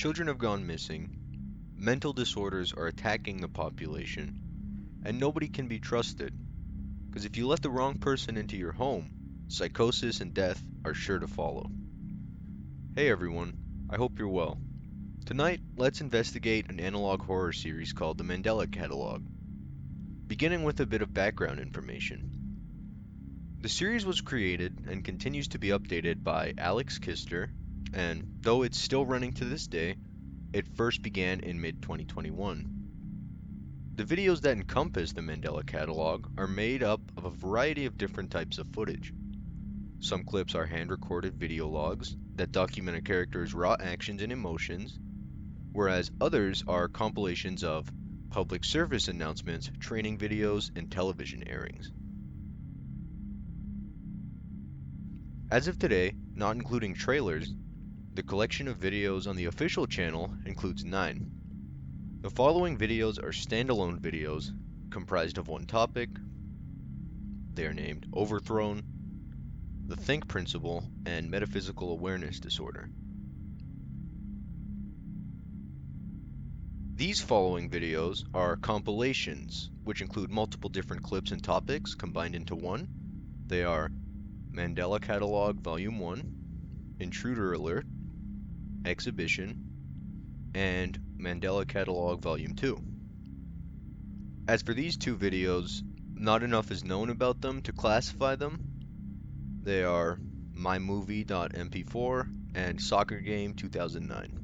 children have gone missing, mental disorders are attacking the population, and nobody can be trusted. Because if you let the wrong person into your home, psychosis and death are sure to follow. Hey everyone, I hope you're well. Tonight, let's investigate an analog horror series called the Mandela Catalogue. Beginning with a bit of background information. The series was created and continues to be updated by Alex Kister, and though it's still running to this day, it first began in mid-2021. The videos that encompass the Mandela Catalogue are made up of a variety of different types of footage. Some clips are hand-recorded video logs that document a character's raw actions and emotions, whereas others are compilations of public service announcements, training videos, and television airings. As of today, not including trailers, the collection of videos on the official channel includes 9. The following videos are standalone videos comprised of one topic. They are named Overthrown, the Think Principle, and Metaphysical Awareness Disorder. These following videos are compilations, which include multiple different clips and topics combined into one. They are Mandela Catalogue Volume 1, Intruder Alert, Exhibition, and Mandela Catalogue Volume 2. As for these two videos, not enough is known about them to classify them. They are mymovie.mp4 and Soccer Game 2009.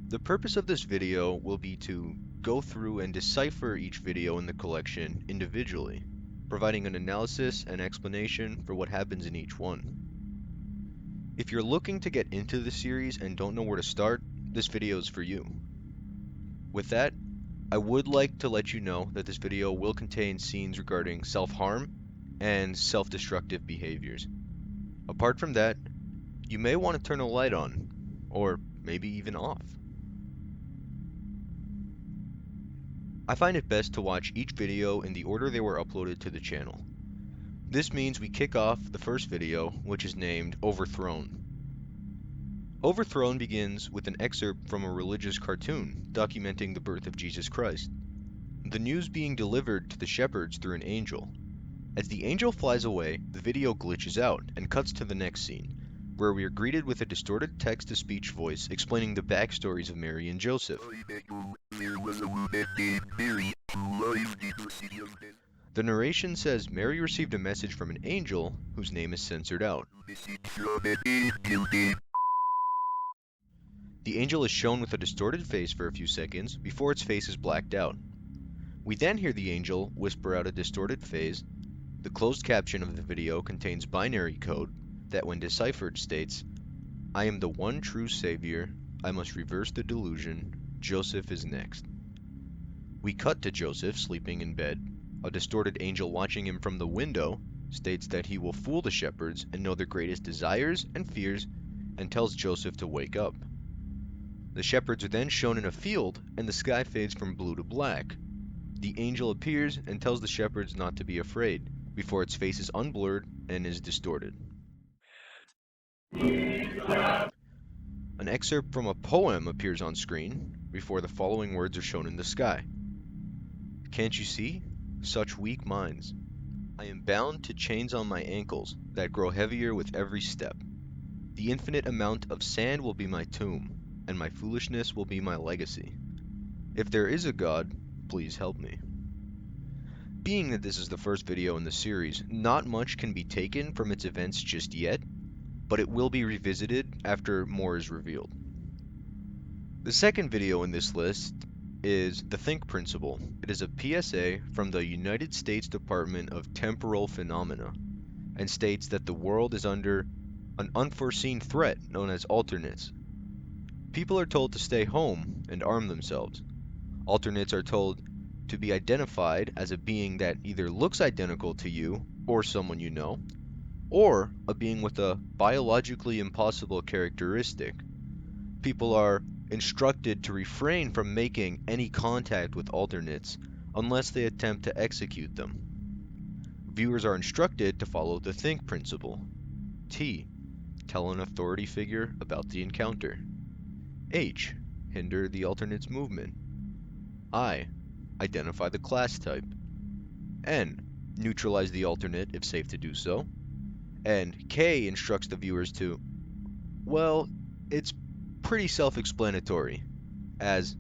The purpose of this video will be to go through and decipher each video in the collection individually, providing an analysis and explanation for what happens in each one. If you're looking to get into the series and don't know where to start, this video is for you. With that, I would like to let you know that this video will contain scenes regarding self-harm and self-destructive behaviors. Apart from that, you may want to turn a light on, or maybe even off. I find it best to watch each video in the order they were uploaded to the channel. This means we kick off the first video, which is named Overthrown. Overthrown begins with an excerpt from a religious cartoon documenting the birth of Jesus Christ. The news being delivered to the shepherds through an angel. As the angel flies away, the video glitches out and cuts to the next scene, where we are greeted with a distorted text-to-speech voice explaining the backstories of Mary and Joseph. The narration says Mary received a message from an angel whose name is censored out. The angel is shown with a distorted face for a few seconds before its face is blacked out. We then hear the angel whisper out a distorted phrase. The closed caption of the video contains binary code that, when deciphered, states, "I am the one true savior. I must reverse the delusion. Joseph is next." We cut to Joseph sleeping in bed. A distorted angel watching him from the window states that he will fool the shepherds and know their greatest desires and fears, and tells Joseph to wake up. The shepherds are then shown in a field, and the sky fades from blue to black. The angel appears and tells the shepherds not to be afraid, before its face is unblurred and is distorted. An excerpt from a poem appears on screen, before the following words are shown in the sky. "Can't you see? Such weak minds. I am bound to chains on my ankles that grow heavier with every step. The infinite amount of sand will be my tomb, and my foolishness will be my legacy. If there is a God, please help me." Being that this is the first video in the series, not much can be taken from its events just yet, but it will be revisited after more is revealed. The second video in this list is the Think Principle. It is a PSA from the United States Department of Temporal Phenomena, and states that the world is under an unforeseen threat known as alternates. People are told to stay home and arm themselves. Alternates are told to be identified as a being that either looks identical to you or someone you know, or a being with a biologically impossible characteristic. People are instructed to refrain from making any contact with alternates unless they attempt to execute them. Viewers are instructed to follow the Think Principle. T. Tell an authority figure about the encounter. H. Hinder the alternate's movement. I. Identify the class type. N. Neutralize the alternate if safe to do so. And K instructs the viewers to, well, it's pretty self-explanatory, as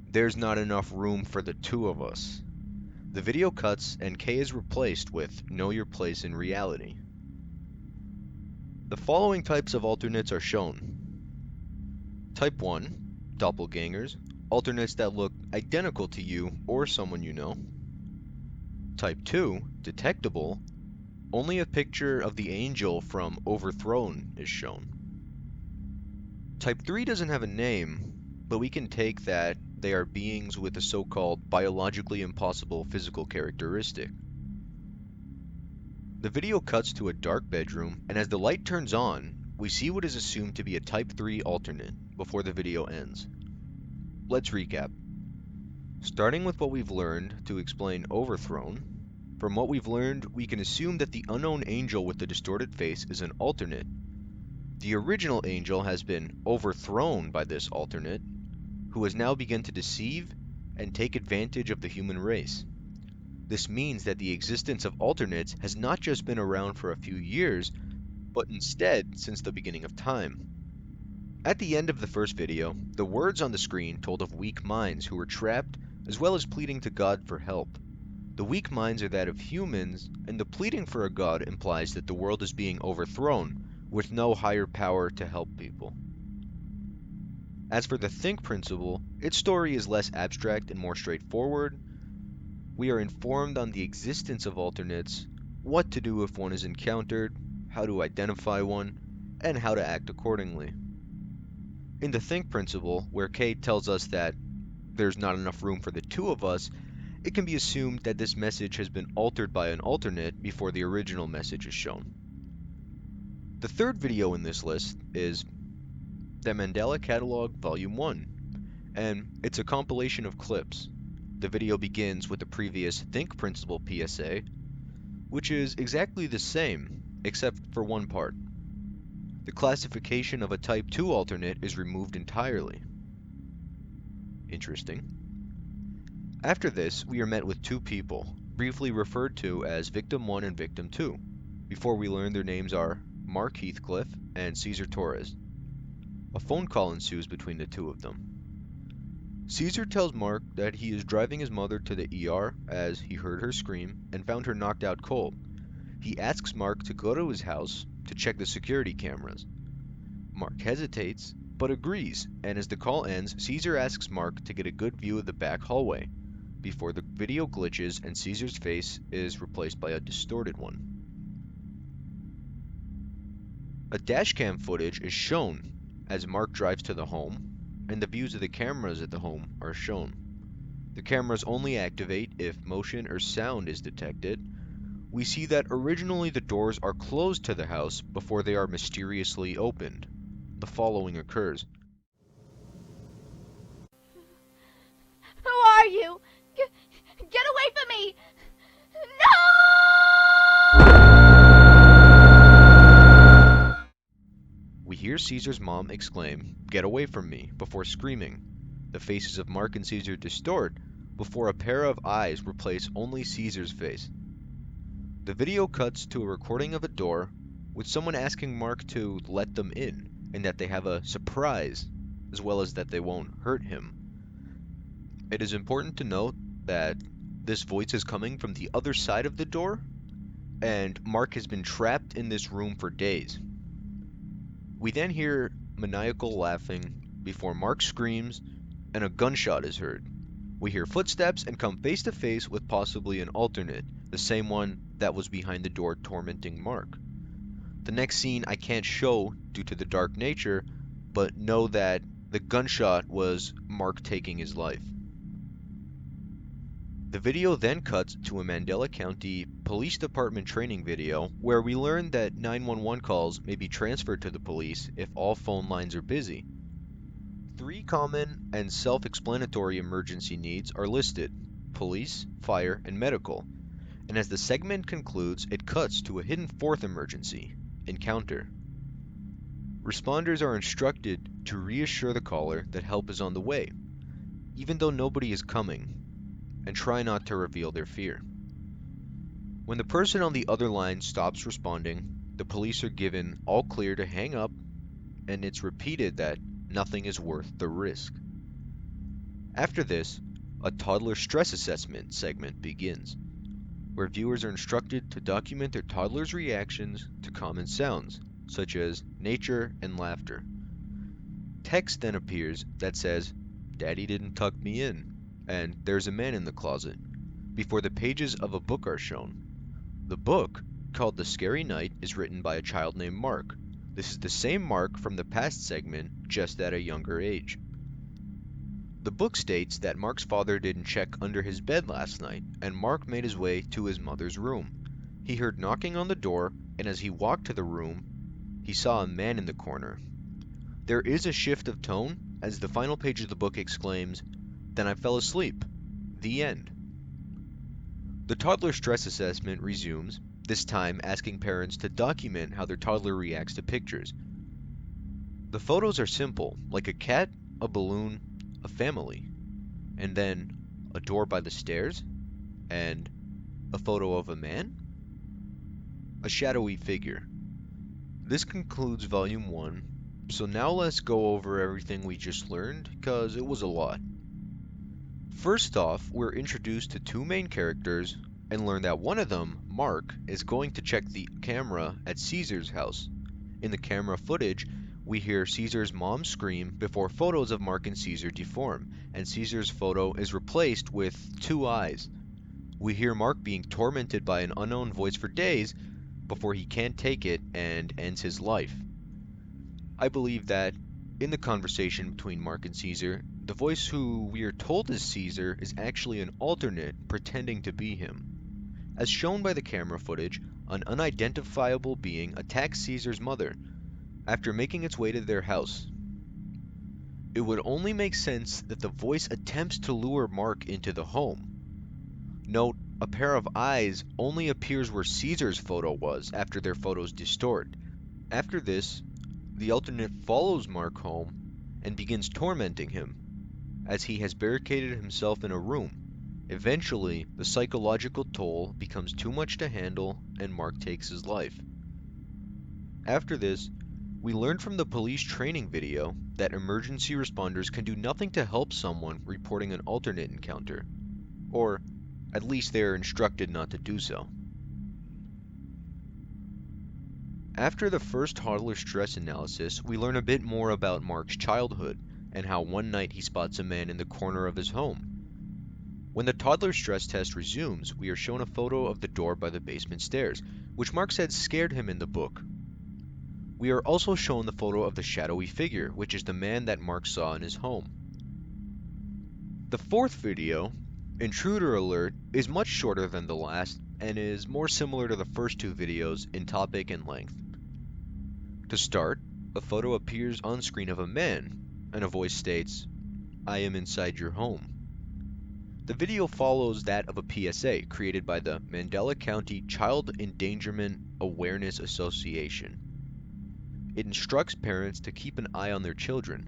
there's not enough room for the two of us. The video cuts and K is replaced with know your place in reality. The following types of alternates are shown. Type 1, doppelgangers, alternates that look identical to you or someone you know. Type 2, detectable, only a picture of the angel from Overthrown is shown. Type 3 doesn't have a name, but we can take that they are beings with a so-called biologically impossible physical characteristic. The video cuts to a dark bedroom, and as the light turns on, we see what is assumed to be a Type 3 alternate before the video ends. Let's recap. Starting with what we've learned to explain Overthrown, from what we've learned, we can assume that the unknown angel with the distorted face is an alternate. The original angel has been overthrown by this alternate, who has now begun to deceive and take advantage of the human race. This means that the existence of alternates has not just been around for a few years, but instead since the beginning of time. At the end of the first video, the words on the screen told of weak minds who were trapped, as well as pleading to God for help. The weak minds are that of humans, and the pleading for a god implies that the world is being overthrown, with no higher power to help people. As for the think principle, its story is less abstract and more straightforward. We are informed on the existence of alternates, what to do if one is encountered, how to identify one, and how to act accordingly. In the think principle, where K tells us that there's not enough room for the two of us, it can be assumed that this message has been altered by an alternate before the original message is shown. The third video in this list is the Mandela Catalogue Volume 1, and it's a compilation of clips. The video begins with the previous Think Principle PSA, which is exactly the same, except for one part. The classification of a Type 2 alternate is removed entirely. Interesting. After this, we are met with two people, briefly referred to as Victim 1 and Victim 2, before we learn their names are Mark Heathcliff and Cesar Torres. A phone call ensues between the two of them. Cesar tells Mark that he is driving his mother to the ER as he heard her scream and found her knocked out cold. He asks Mark to go to his house to check the security cameras. Mark hesitates, but agrees, and as the call ends, Cesar asks Mark to get a good view of the back hallway, before the video glitches and Cesar's face is replaced by a distorted one. A dashcam footage is shown as Mark drives to the home, and the views of the cameras at the home are shown. The cameras only activate if motion or sound is detected. We see that originally the doors are closed to the house before they are mysteriously opened. The following occurs. Who are you? Get away from me! No! We hear Cesar's mom exclaim, "Get away from me," before screaming. The faces of Mark and Cesar distort before a pair of eyes replace only Cesar's face. The video cuts to a recording of a door with someone asking Mark to let them in and that they have a surprise, as well as that they won't hurt him. It is important to note that this voice is coming from the other side of the door, and Mark has been trapped in this room for days. We then hear maniacal laughing before Mark screams and a gunshot is heard. We hear footsteps and come face to face with possibly an alternate, the same one that was behind the door tormenting Mark. The next scene I can't show due to the dark nature, but know that the gunshot was Mark taking his life. The video then cuts to a Mandela County Police Department training video where we learn that 911 calls may be transferred to the police if all phone lines are busy. 3 common and self-explanatory emergency needs are listed: police, fire, and medical. And as the segment concludes, it cuts to a hidden 4th emergency: encounter. Responders are instructed to reassure the caller that help is on the way, even though nobody is coming, and try not to reveal their fear. When the person on the other line stops responding, the police are given all clear to hang up, and it's repeated that nothing is worth the risk. After this, a toddler stress assessment segment begins, where viewers are instructed to document their toddler's reactions to common sounds, such as nature and laughter. Text then appears that says, "Daddy didn't tuck me in," and "There's a man in the closet," before the pages of a book are shown. The book, called The Scary Night, is written by a child named Mark. This is the same Mark from the past segment, just at a younger age. The book states that Mark's father didn't check under his bed last night, and Mark made his way to his mother's room. He heard knocking on the door, and as he walked to the room, he saw a man in the corner. There is a shift of tone, as the final page of the book exclaims, "Then I fell asleep. The end." The toddler stress assessment resumes, this time asking parents to document how their toddler reacts to pictures. The photos are simple, like a cat, a balloon, a family, and then a door by the stairs, and a photo of a man, a shadowy figure. This concludes Volume 1, so now let's go over everything we just learned, because it was a lot. First off, we're introduced to two main characters and learn that one of them, Mark, is going to check the camera at Caesar's house. In the camera footage, we hear Caesar's mom scream before photos of Mark and Caesar deform, and Caesar's photo is replaced with two eyes. We hear Mark being tormented by an unknown voice for days before he can't take it and ends his life. I believe that in the conversation between Mark and Caesar, the voice who we are told is Caesar is actually an alternate pretending to be him. As shown by the camera footage, an unidentifiable being attacks Caesar's mother after making its way to their house. It would only make sense that the voice attempts to lure Mark into the home. Note, a pair of eyes only appears where Caesar's photo was after their photos distort. After this, the alternate follows Mark home and begins tormenting him, as he has barricaded himself in a room. Eventually, the psychological toll becomes too much to handle and Mark takes his life. After this, we learned from the police training video that emergency responders can do nothing to help someone reporting an alternate encounter, or at least they are instructed not to do so. After the first toddler stress analysis, we learn a bit more about Mark's childhood and how one night he spots a man in the corner of his home. When the toddler stress test resumes, we are shown a photo of the door by the basement stairs, which Mark said scared him in the book. We are also shown the photo of the shadowy figure, which is the man that Mark saw in his home. The fourth video, Intruder Alert, is much shorter than the last and is more similar to the first two videos in topic and length. To start, a photo appears on screen of a man, and a voice states, "I am inside your home." The video follows that of a PSA created by the Mandela County Child Endangerment Awareness Association. It instructs parents to keep an eye on their children.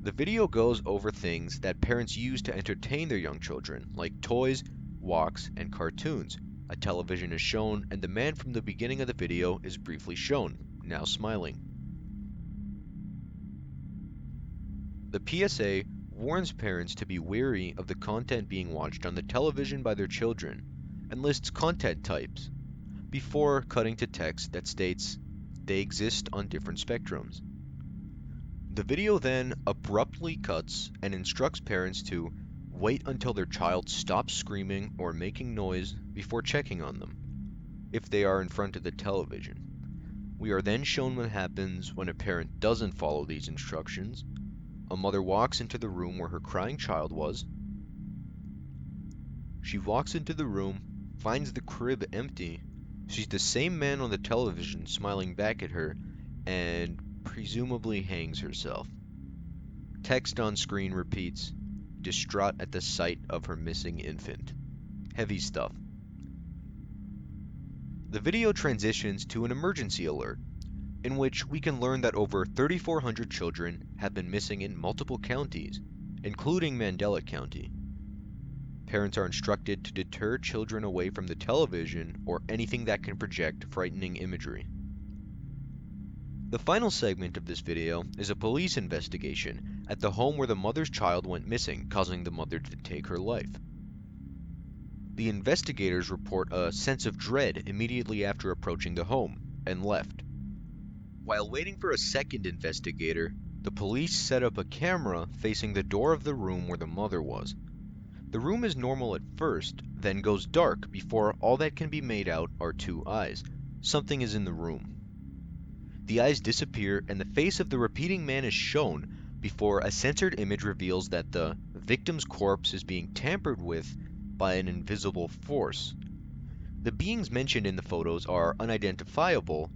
The video goes over things that parents use to entertain their young children, like toys, walks, and cartoons. A television is shown, and the man from the beginning of the video is briefly shown, now smiling. The PSA warns parents to be wary of the content being watched on the television by their children, and lists content types, before cutting to text that states they exist on different spectrums. The video then abruptly cuts and instructs parents to wait until their child stops screaming or making noise before checking on them, if they are in front of the television. We are then shown what happens when a parent doesn't follow these instructions. A mother walks into the room where her crying child was. She walks into the room, finds the crib empty, sees the same man on the television smiling back at her, and presumably hangs herself. Text on screen repeats, "Distraught at the sight of her missing infant." Heavy stuff. The video transitions to an emergency alert. in which we can learn that over 3,400 children have been missing in multiple counties, including Mandela County. Parents are instructed to deter children away from the television or anything that can project frightening imagery. The final segment of this video is a police investigation at the home where the mother's child went missing, causing the mother to take her life. The investigators report a sense of dread immediately after approaching the home and left. While waiting for a second investigator, the police set up a camera facing the door of the room where the mother was. The room is normal at first, then goes dark before all that can be made out are two eyes. Something is in the room. The eyes disappear and the face of the repeating man is shown before a censored image reveals that the victim's corpse is being tampered with by an invisible force. The beings mentioned in the photos are unidentifiable,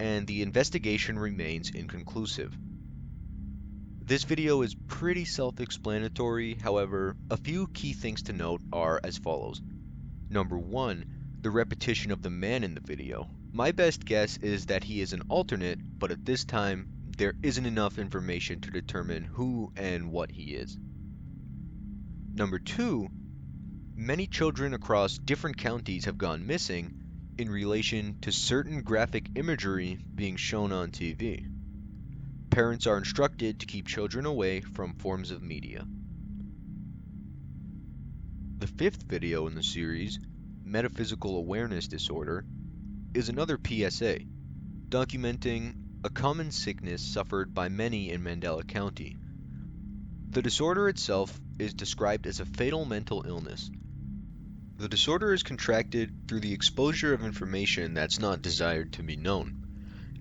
and the investigation remains inconclusive. This video is pretty self-explanatory, however, a few key things to note are as follows. Number 1, the repetition of the man in the video. My best guess is that he is an alternate, but at this time, there isn't enough information to determine who and what he is. Number 2, many children across different counties have gone missing in relation to certain graphic imagery being shown on TV. Parents are instructed to keep children away from forms of media. The fifth video in the series, Metaphysical Awareness Disorder, is another PSA, documenting a common sickness suffered by many in Mandela County. The disorder itself is described as a fatal mental illness. The disorder is contracted through the exposure of information that's not desired to be known,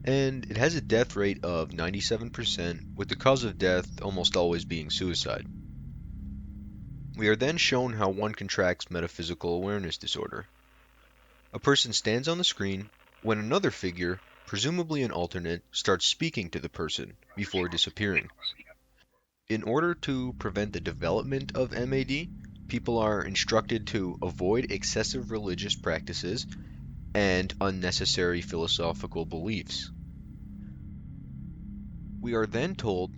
and it has a death rate of 97%, with the cause of death almost always being suicide. We are then shown how one contracts metaphysical awareness disorder. A person stands on the screen when another figure, presumably an alternate, starts speaking to the person before disappearing. In order to prevent the development of MAD, people are instructed to avoid excessive religious practices and unnecessary philosophical beliefs. We are then told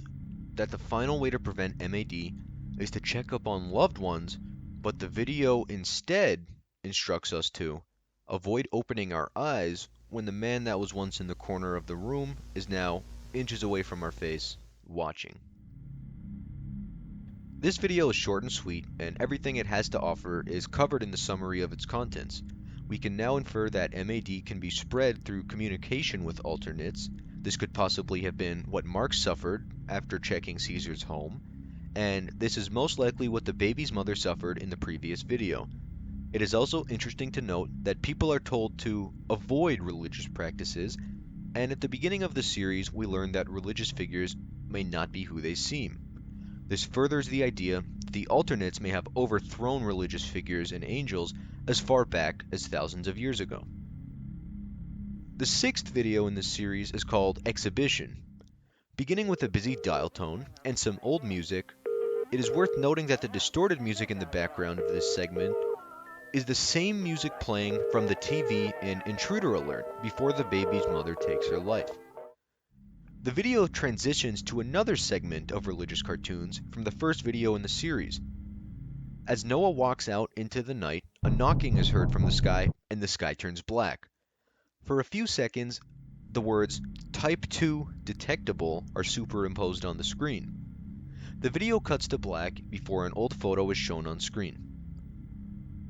that the final way to prevent MAD is to check up on loved ones, but the video instead instructs us to avoid opening our eyes when the man that was once in the corner of the room is now inches away from our face, watching. This video is short and sweet, and everything it has to offer is covered in the summary of its contents. We can now infer that MAD can be spread through communication with alternates. This could possibly have been what Mark suffered after checking Caesar's home, and this is most likely what the baby's mother suffered in the previous video. It is also interesting to note that people are told to avoid religious practices, and at the beginning of the series we learn that religious figures may not be who they seem. This furthers the idea that the alternates may have overthrown religious figures and angels as far back as thousands of years ago. The sixth video in this series is called Exhibition. Beginning with a busy dial tone and some old music, it is worth noting that the distorted music in the background of this segment is the same music playing from the TV in Intruder Alert before the baby's mother takes her life. The video transitions to another segment of religious cartoons from the first video in the series. As Noah walks out into the night, a knocking is heard from the sky, and the sky turns black. For a few seconds, the words Type 2 Detectable are superimposed on the screen. The video cuts to black before an old photo is shown on screen.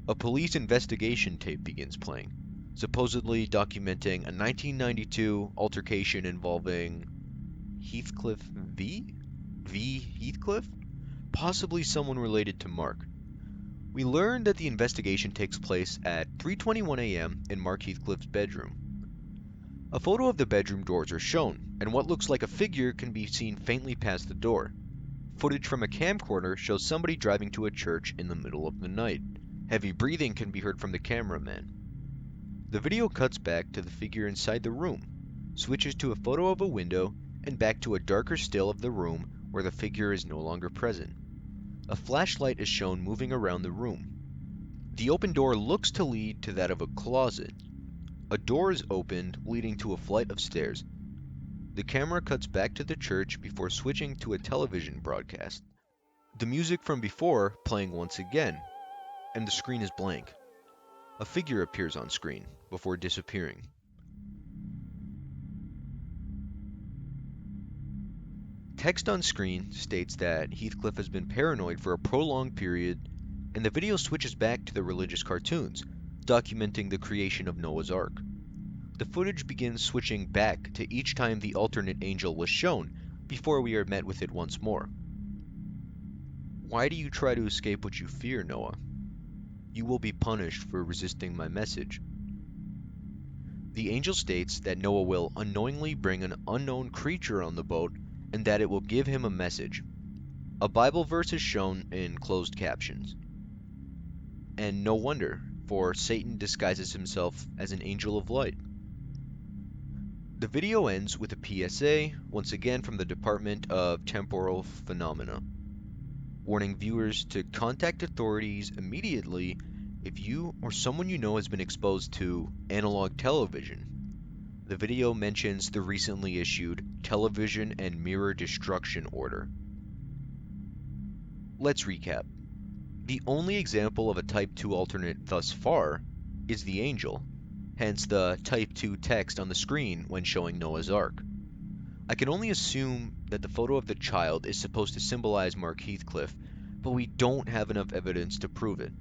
A police investigation tape begins playing, supposedly documenting a 1992 altercation involving Heathcliff V? Heathcliff? Possibly someone related to Mark. We learn that the investigation takes place at 3:21 a.m. in Mark Heathcliff's bedroom. A photo of the bedroom doors are shown, and what looks like a figure can be seen faintly past the door. Footage from a camcorder shows somebody driving to a church in the middle of the night. Heavy breathing can be heard from the cameraman. The video cuts back to the figure inside the room, switches to a photo of a window, and back to a darker still of the room where the figure is no longer present. A flashlight is shown moving around the room. The open door looks to lead to that of a closet. A door is opened, leading to a flight of stairs. The camera cuts back to the church before switching to a television broadcast. The music from before playing once again, and the screen is blank. A figure appears on screen before disappearing. Text on screen states that Heathcliff has been paranoid for a prolonged period, and the video switches back to the religious cartoons, documenting the creation of Noah's Ark. The footage begins switching back to each time the alternate angel was shown, before we are met with it once more. Why do you try to escape what you fear, Noah? You will be punished for resisting my message. The angel states that Noah will unknowingly bring an unknown creature on the boat and that it will give him a message. A Bible verse is shown in closed captions. And no wonder, for Satan disguises himself as an angel of light. The video ends with a PSA, once again from the Department of Temporal Phenomena, warning viewers to contact authorities immediately if you or someone you know has been exposed to analog television. The video mentions the recently issued Television and Mirror Destruction Order. Let's recap. The only example of a Type 2 alternate thus far is the angel, hence the Type 2 text on the screen when showing Noah's Ark. I can only assume that the photo of the child is supposed to symbolize Mark Heathcliff, but we don't have enough evidence to prove it.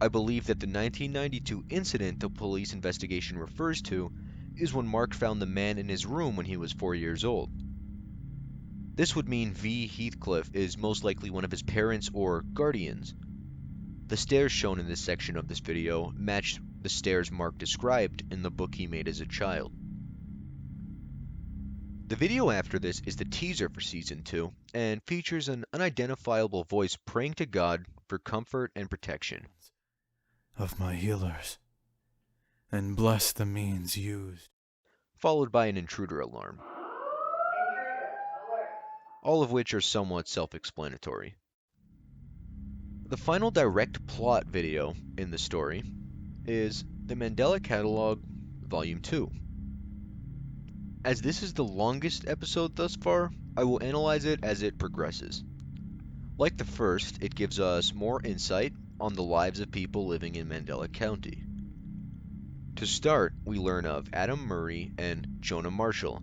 I believe that the 1992 incident the police investigation refers to is when Mark found the man in his room when he was 4 years old. This would mean V. Heathcliff is most likely one of his parents or guardians. The stairs shown in this section of this video match the stairs Mark described in the book he made as a child. The video after this is the teaser for Season 2 and features an unidentifiable voice praying to God for comfort and protection. Of my healers, and bless the means used. Followed by an intruder alarm. All of which are somewhat self-explanatory. The final direct plot video in the story is the Mandela Catalogue Volume 2. As this is the longest episode thus far, I will analyze it as it progresses. Like the first, it gives us more insight on the lives of people living in Mandela County. To start, we learn of Adam Murray and Jonah Marshall,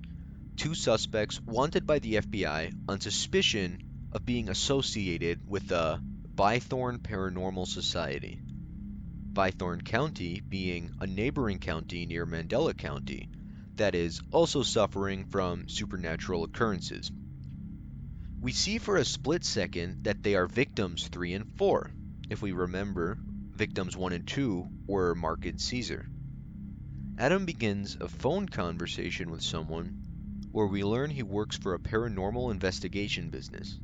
two suspects wanted by the FBI on suspicion of being associated with the Bythorn Paranormal Society. Bythorn County being a neighboring county near Mandela County that is also suffering from supernatural occurrences. We see for a split second that they are victims 3 and 4. If we remember, victims 1 and 2 were Mark and Caesar. Adam begins a phone conversation with someone where we learn he works for a paranormal investigation business.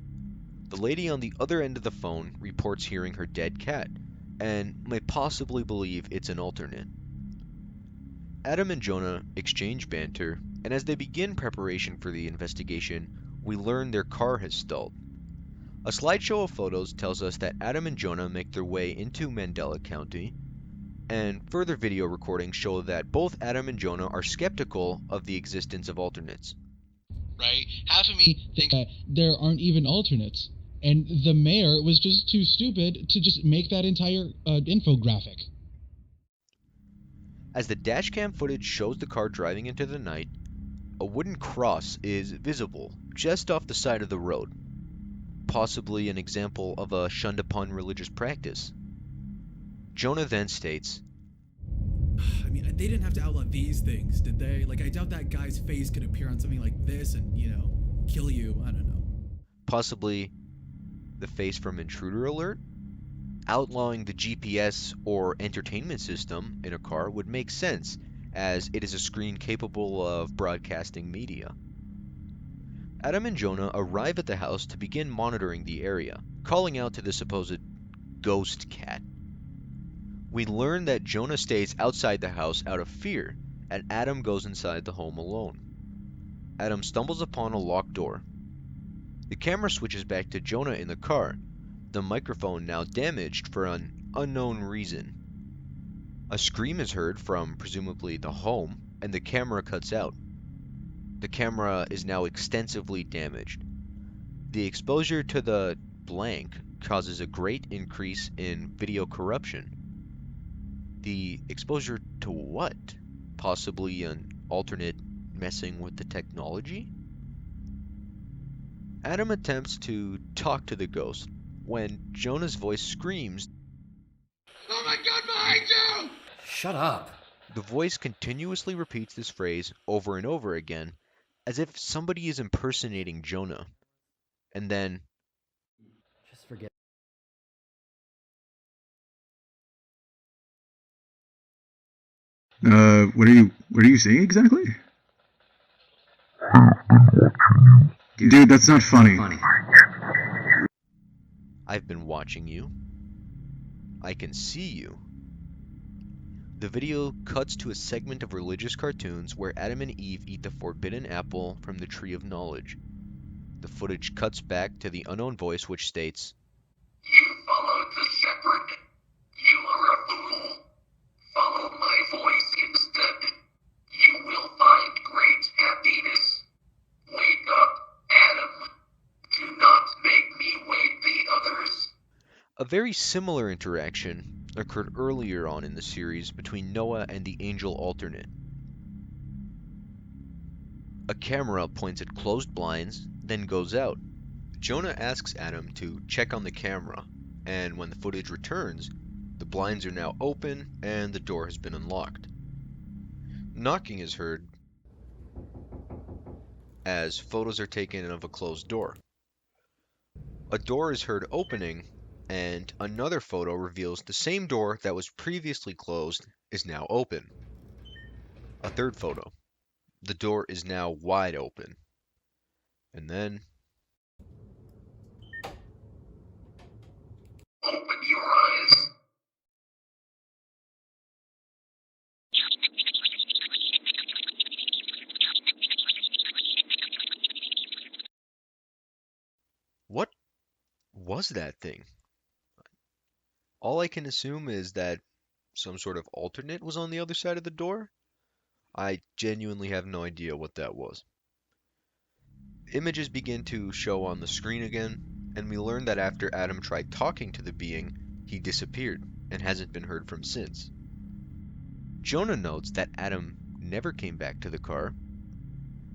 The lady on the other end of the phone reports hearing her dead cat and may possibly believe it's an alternate. Adam and Jonah exchange banter, and as they begin preparation for the investigation, we learn their car has stalled. A slideshow of photos tells us that Adam and Jonah make their way into Mandela County, and further video recordings show that both Adam and Jonah are skeptical of the existence of alternates. Right? Half of me thinks that there aren't even alternates, and the mayor was just too stupid to just make that entire infographic. As the dashcam footage shows the car driving into the night, a wooden cross is visible just off the side of the road, possibly an example of a shunned upon religious practice. Jonah then states, I mean, they didn't have to outlaw these things, did they? Like, I doubt that guy's face could appear on something like this and, kill you. I don't know. possibly the face from Intruder Alert? Outlawing the GPS or entertainment system in a car would make sense, as it is a screen capable of broadcasting media. Adam and Jonah arrive at the house to begin monitoring the area, calling out to the supposed ghost cat. We learn that Jonah stays outside the house out of fear, and Adam goes inside the home alone. Adam stumbles upon a locked door. The camera switches back to Jonah in the car, the microphone now damaged for an unknown reason. A scream is heard from presumably the home, and the camera cuts out. The camera is now extensively damaged. The exposure to the blank causes a great increase in video corruption. The exposure to what? Possibly an alternate messing with the technology? Adam attempts to talk to the ghost when Jonah's voice screams, "Oh my God, behind you!" Shut up. The voice continuously repeats this phrase over and over again, as if somebody is impersonating Jonah. And then, Just forget. What are you saying exactly? Dude, that's not funny. I've been watching you. I can see you. The video cuts to a segment of religious cartoons where Adam and Eve eat the forbidden apple from the tree of knowledge. The footage cuts back to the unknown voice which states, You followed the shepherd. You are a fool. Follow my voice instead. You will find great happiness. Wake up, Adam. Do not make me wake the others. A very similar interaction occurred earlier on in the series between Noah and the angel alternate. A camera points at closed blinds, then goes out. Jonah asks Adam to check on the camera, and when the footage returns, the blinds are now open and the door has been unlocked. Knocking is heard as photos are taken of a closed door. A door is heard opening, and another photo reveals the same door that was previously closed is now open. A third photo. The door is now wide open. And then, Open your eyes. what was that thing? All I can assume is that some sort of alternate was on the other side of the door. I genuinely have no idea what that was. Images begin to show on the screen again, and we learn that after Adam tried talking to the being, he disappeared and hasn't been heard from since. Jonah notes that Adam never came back to the car,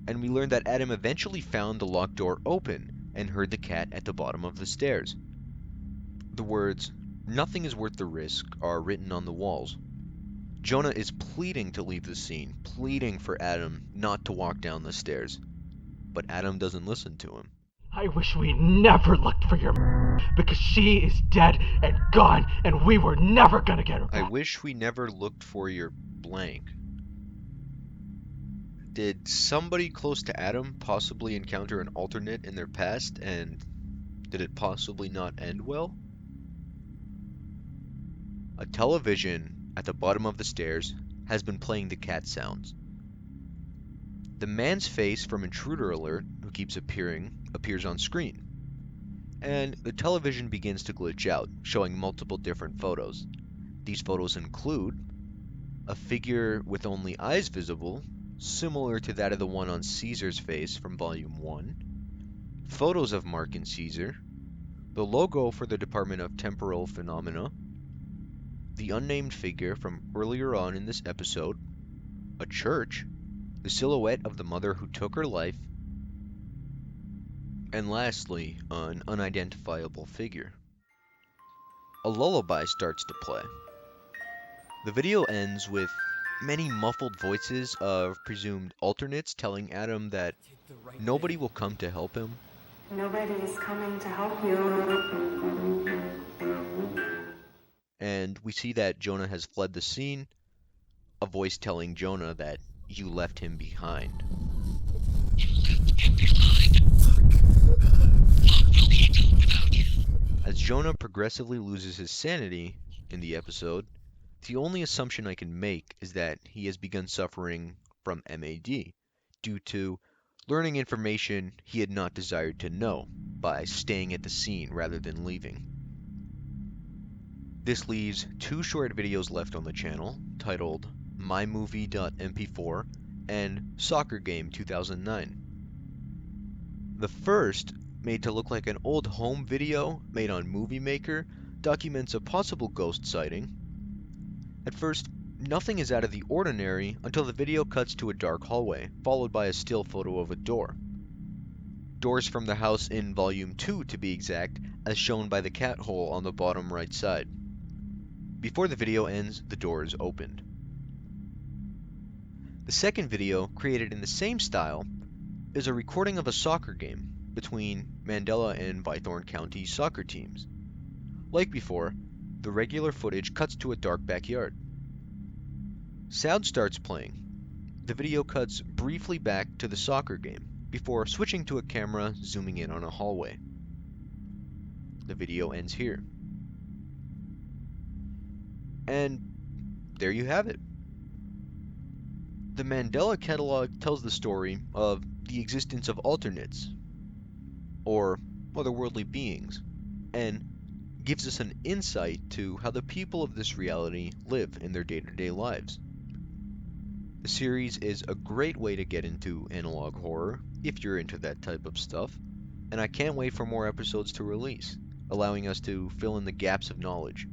and we learn that Adam eventually found the locked door open and heard the cat at the bottom of the stairs. The words, "Nothing is worth the risk," are written on the walls. Jonah is pleading to leave the scene, pleading for Adam not to walk down the stairs. But Adam doesn't listen to him. I wish we never looked for your because she is dead and gone, and we were never gonna get her I back. wish we never looked for your blank. Did somebody close to Adam possibly encounter an alternate in their past, and did it possibly not end well? A television at the bottom of the stairs has been playing the cat sounds. The man's face from Intruder Alert, who keeps appears on screen. And the television begins to glitch out, showing multiple different photos. These photos include a figure with only eyes visible, similar to that of the one on Caesar's face from Volume 1, photos of Mark and Caesar, the logo for the Department of Temporal Phenomena, the unnamed figure from earlier on in this episode, a church, the silhouette of the mother who took her life, and lastly, an unidentifiable figure. A lullaby starts to play. The video ends with many muffled voices of presumed alternates telling Adam that nobody will come to help him. Nobody is coming to help you. And we see that Jonah has fled the scene, a voice telling Jonah that you left him behind. As Jonah progressively loses his sanity in the episode, the only assumption I can make is that he has begun suffering from MAD due to learning information he had not desired to know by staying at the scene rather than leaving. This leaves 2 short videos left on the channel titled mymovie.mp4 and Soccer Game 2009. The first, made to look like an old home video made on Movie Maker, documents a possible ghost sighting. At first, nothing is out of the ordinary until the video cuts to a dark hallway, followed by a still photo of a door. Doors from the house in Volume 2, to be exact, as shown by the cat hole on the bottom right side. Before the video ends, the door is opened. The second video, created in the same style, is a recording of a soccer game between Mandela and Bythorn County soccer teams. Like before, the regular footage cuts to a dark backyard. Sound starts playing. The video cuts briefly back to the soccer game, before switching to a camera zooming in on a hallway. The video ends here. And there you have it. The Mandela Catalogue tells the story of the existence of alternates, or otherworldly beings, and gives us an insight to how the people of this reality live in their day-to-day lives. The series is a great way to get into analog horror, if you're into that type of stuff, and I can't wait for more episodes to release, allowing us to fill in the gaps of knowledge.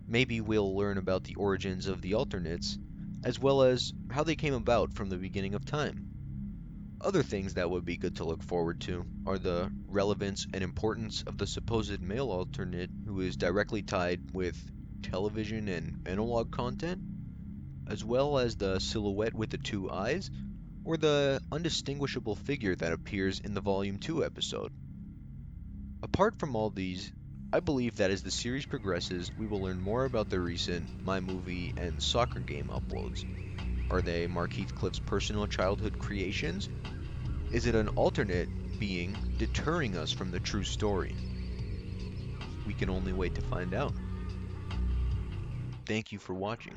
Maybe we'll learn about the origins of the alternates, as well as how they came about from the beginning of time. Other things that would be good to look forward to are the relevance and importance of the supposed male alternate who is directly tied with television and analog content, as well as the silhouette with the two eyes, or the undistinguishable figure that appears in the Volume 2 episode. Apart from all these, I believe that as the series progresses, we will learn more about the recent My Movie and Soccer Game uploads. Are they Mark Heathcliff's personal childhood creations? Is it an alternate being deterring us from the true story? We can only wait to find out. Thank you for watching.